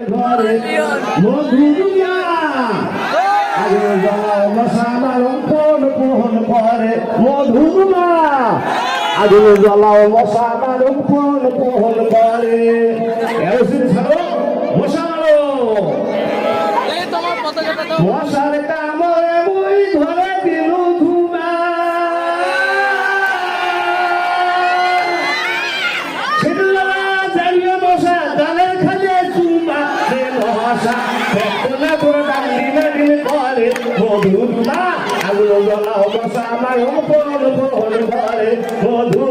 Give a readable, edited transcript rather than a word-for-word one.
ঘরে মধুমিয়া আগে জ্বালাও মশা মারণ কোন কোন করে মধুমিয়া আগে জ্বালাও মশা মারণ কোন কোন করে এরসিন ছাড়ো মশা মারো মশার কামড়ে মই ধরে দিলু ধুমা ছিলা জারিয়ে মশা ডালের খালে চুমা রে মশা কোনা কোন ডালি না দিল করে মধুমা আগুলো জ্বালাও মশা মারণ কোন কোন করে মধু